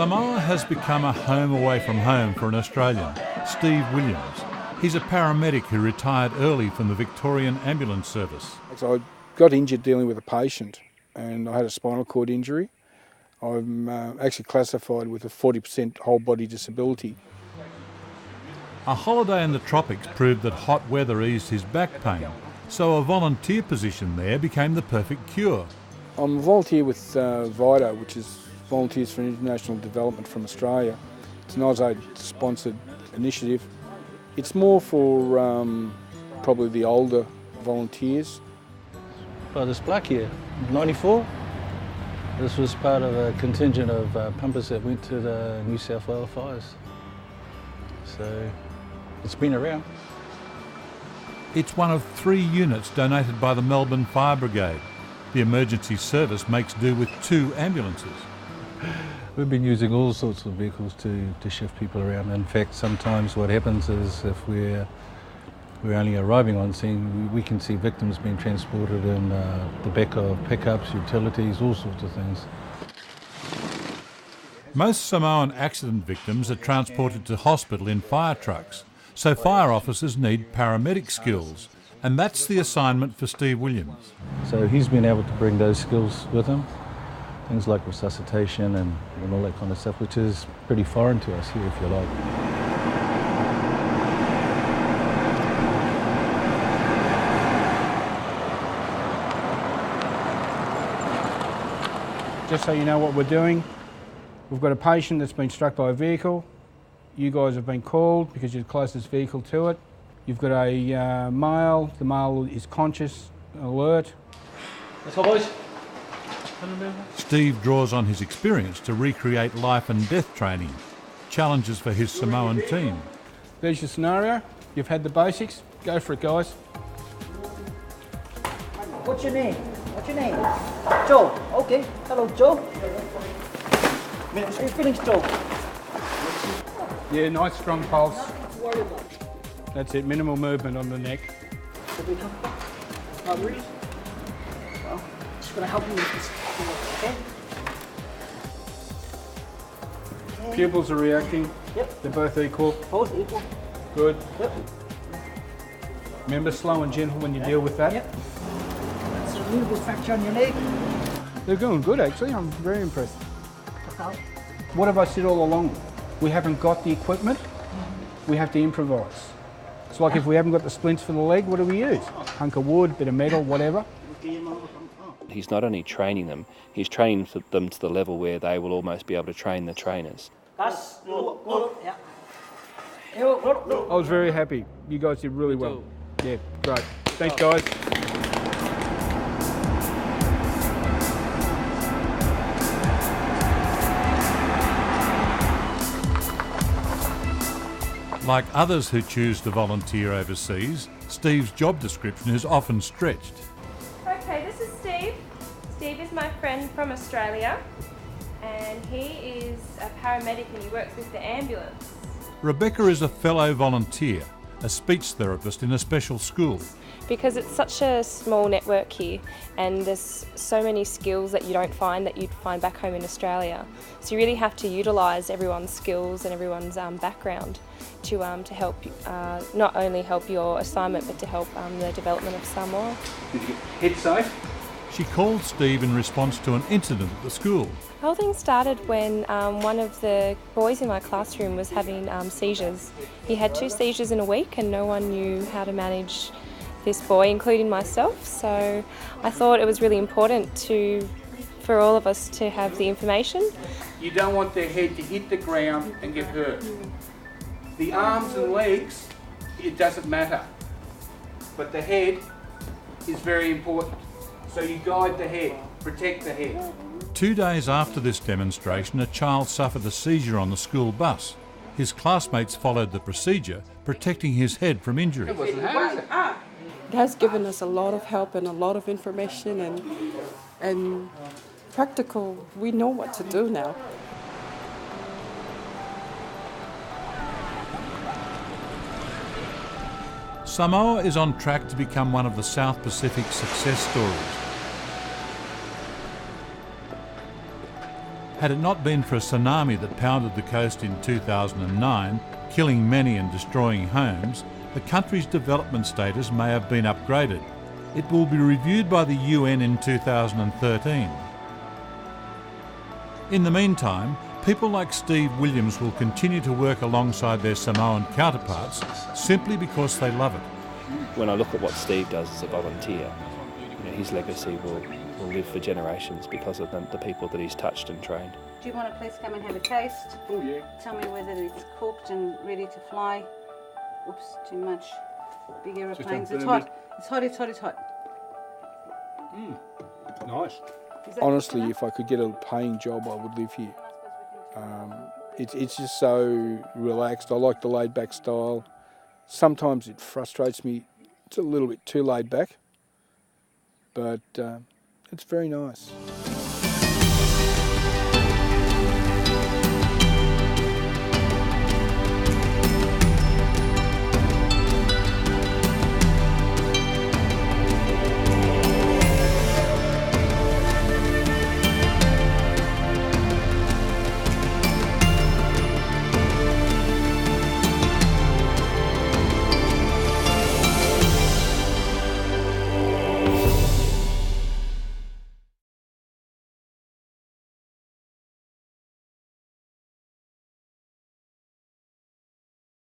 Samoa has become a home away from home for an Australian, Steve Williams. He's a paramedic who retired early from the Victorian Ambulance Service. So I got injured dealing with a patient and I had a spinal cord injury. I'm actually classified with a 40% whole body disability. A holiday in the tropics proved that hot weather eased his back pain, so a volunteer position there became the perfect cure. I'm a volunteer with VITA, which is Volunteers for International Development from Australia. It's an AUSAID-sponsored initiative. It's more for probably the older volunteers. Well, this black here, 94. This was part of a contingent of pumpers that went to the New South Wales fires. So it's been around. It's one of 3 units donated by the Melbourne Fire Brigade. The emergency service makes do with 2 ambulances. We've been using all sorts of vehicles to shift people around. In fact, sometimes what happens is if we're only arriving on scene, we can see victims being transported in the back of pickups, utilities, all sorts of things. Most Samoan accident victims are transported to hospital in fire trucks, so fire officers need paramedic skills, and that's the assignment for Steve Williams. So he's been able to bring those skills with him, things like resuscitation and all that kind of stuff, which is pretty foreign to us here, if you like. Just so you know what we're doing, we've got a patient that's been struck by a vehicle. You guys have been called because you're the closest vehicle to it. You've got a male. The male is conscious, alert. Let's go, boys. Steve draws on his experience to recreate life and death training, challenges for his Samoan team. There's your scenario. You've had the basics. Go for it, guys. What's your name? What's your name? Joe. Okay. Hello, Joe. How are you feeling, Joe? Yeah, nice strong pulse. That's it, minimal movement on the neck. Well, just gonna help you with this. Okay? Pupils are reacting. Yep. They're both equal. Both equal. Good. Yep. Remember, slow and gentle when you deal with that. Yep. That's a little bit fracture on your leg. They're doing good, actually. I'm very impressed. Okay. What have I said all along? We haven't got the equipment. We have to improvise. It's like if we haven't got the splints for the leg, what do we use? Hunk of wood, bit of metal, whatever. He's not only training them, he's training them to the level where they will almost be able to train the trainers. I was very happy. You guys did really well. Yeah, great. Thanks, guys. Like others who choose to volunteer overseas, Steve's job description is often stretched. Okay, this is Steve. Steve is my friend from Australia, and he is a paramedic and he works with the ambulance. Rebecca is a fellow volunteer, a speech therapist in a special school. Because it's such a small network here and there's so many skills that you don't find that you'd find back home in Australia. So you really have to utilise everyone's skills and everyone's background to help not only help your assignment but to help the development of Samoa. Did you get head safe? She called Steve in response to an incident at the school. The whole thing started when one of the boys in my classroom was having seizures. He had 2 seizures in a week and no one knew how to manage this boy, including myself, so I thought it was really important for all of us to have the information. You don't want their head to hit the ground and get hurt. The arms and legs, it doesn't matter, but the head is very important. So you guide the head, protect the head. 2 days after this demonstration, a child suffered a seizure on the school bus. His classmates followed the procedure, protecting his head from injury. It wasn't hard, is it? It has given us a lot of help and a lot of information and practical. We know what to do now. Samoa is on track to become one of the South Pacific's success stories. Had it not been for a tsunami that pounded the coast in 2009, killing many and destroying homes, the country's development status may have been upgraded. It will be reviewed by the UN in 2013. In the meantime, people like Steve Williams will continue to work alongside their Samoan counterparts simply because they love it. When I look at what Steve does as a volunteer, his legacy will live for generations because of the people that he's touched and trained. Do you want to please come and have a taste? Oh yeah. Tell me whether it's cooked and ready to fly. Oops, too much. Big aeroplanes. It's hot. It's hot, it's hot, it's hot. Nice. Honestly, if I could get a paying job, I would live here. It's just so relaxed. I like the laid-back style. Sometimes it frustrates me. It's a little bit too laid back, but it's very nice.